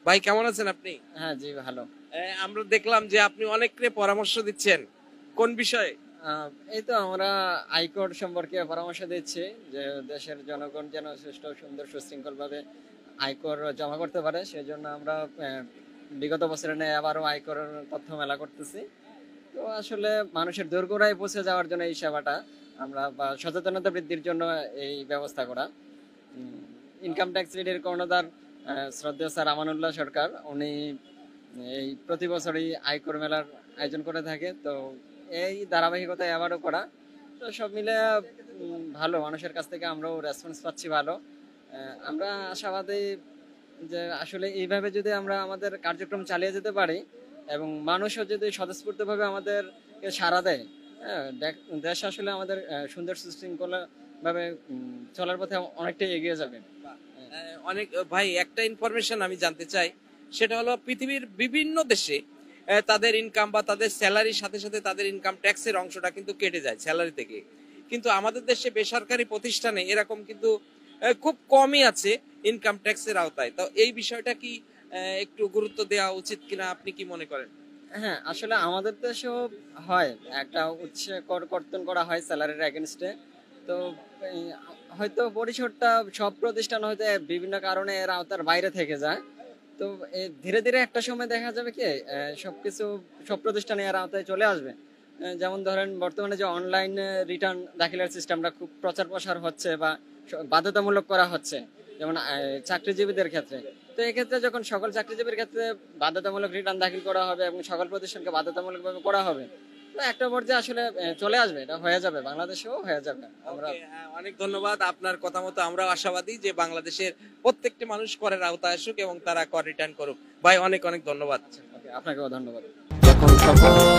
ভাই কেমন আছেন আপনি? হ্যাঁ জি ভালো। আমরা দেখলাম যে আপনি অনেককে পরামর্শ দিচ্ছেন কোন বিষয়ে? এই তো আমরা আয়কর সম্পর্কে পরামর্শ দিচ্ছি যে দেশের জনগণ যেন সুষ্ঠু সুন্দর সুশৃঙ্খল ভাবে আয়কর জমা করতে পারে, সেজন্য আমরা বিগত বছরে নেই আবারও আয়কর তথ্য মেলা করতেছি। তো আসলে মানুষের দোরগোড়ায় পৌঁছে যাওয়ার জন্য এই সেবাটা আমরা বা সচেতনতা বৃদ্ধির জন্য এই ব্যবস্থা করা। ইনকাম ট্যাক্স রিডের কর্ণধার শ্রদ্ধেয় স্যার আমানুল্লাহ সরকার, উনি এই প্রতি বছরই আয়কর মেলার আয়োজন করে থাকে। তো এই ধারাবাহিকতায় আবারও করা, তো সব মিলে ভালো, মানুষের কাছ থেকে আমরাও রেসপন্স পাচ্ছি ভালো। আমরা আশাবাদী যে আসলে এইভাবে যদি আমরা আমাদের কার্যক্রম চালিয়ে যেতে পারি এবং মানুষও যদি স্বতঃস্ফূর্তভাবে আমাদেরকে সাড়া দেয়, হ্যাঁ, দেশ আসলে আমাদের সুন্দর সুশৃঙ্খল ভাবে চলার পথে অনেকটাই এগিয়ে যাবে। অনেক ভাই, একটা ইনফরমেশন আমি জানতে চাই, সেটা হলো পৃথিবীর বিভিন্ন দেশে তাদের ইনকাম বা তাদের স্যালারির সাথে সাথে তাদের ইনকাম ট্যাক্সের অংশটা কিন্তু কেটে যায় স্যালারি থেকে, কিন্তু আমাদের দেশে বেসরকারি প্রতিষ্ঠানে এরকম কিন্তু খুব কমই আছে ইনকাম ট্যাক্সের আওতায়। তো এই বিষয়টা কি একটু গুরুত্ব দেওয়া উচিত কিনা, আপনি কি মনে করেন? হ্যাঁ, আসলে আমাদের দেশেও হয়, একটা উৎসে কর কর্তন করা হয় স্যালারির এগেনস্টে। তো এই হয়তো পরিসরটা সব প্রতিষ্ঠান হয়তো বিভিন্ন কারণে এর আওতার বাইরে থেকে যায়। তো ধীরে ধীরে একটা সময় দেখা যাবে কি সবকিছু সব প্রতিষ্ঠানে এর আওতায় চলে আসবে। যেমন ধরেন বর্তমানে যে অনলাইন রিটার্ন দাখিলের সিস্টেমটা খুব প্রচার প্রসার হচ্ছে বা বাধ্যতামূলক করা হচ্ছে, যেমন চাকরিজীবীদের ক্ষেত্রে। তো এক্ষেত্রে যখন সকল চাকরিজীবীর ক্ষেত্রে বাধ্যতামূলক রিটার্ন দাখিল করা হবে এবং সকল প্রতিষ্ঠানকে বাধ্যতামূলকভাবে করা হবে, তো একটা পর্যায়ে আসলে চলে আসবে, এটা হয়ে যাবে, বাংলাদেশেও হয়ে যাবে। আমরা অনেক ধন্যবাদ। আপনার কথা মতো আমরাও আশাবাদী যে বাংলাদেশের প্রত্যেকটি মানুষ করের আওতায় আসুক এবং তারা কর রিটার্ন করুক। ভাই অনেক অনেক ধন্যবাদ। আপনাকেও ধন্যবাদ। যখন সফল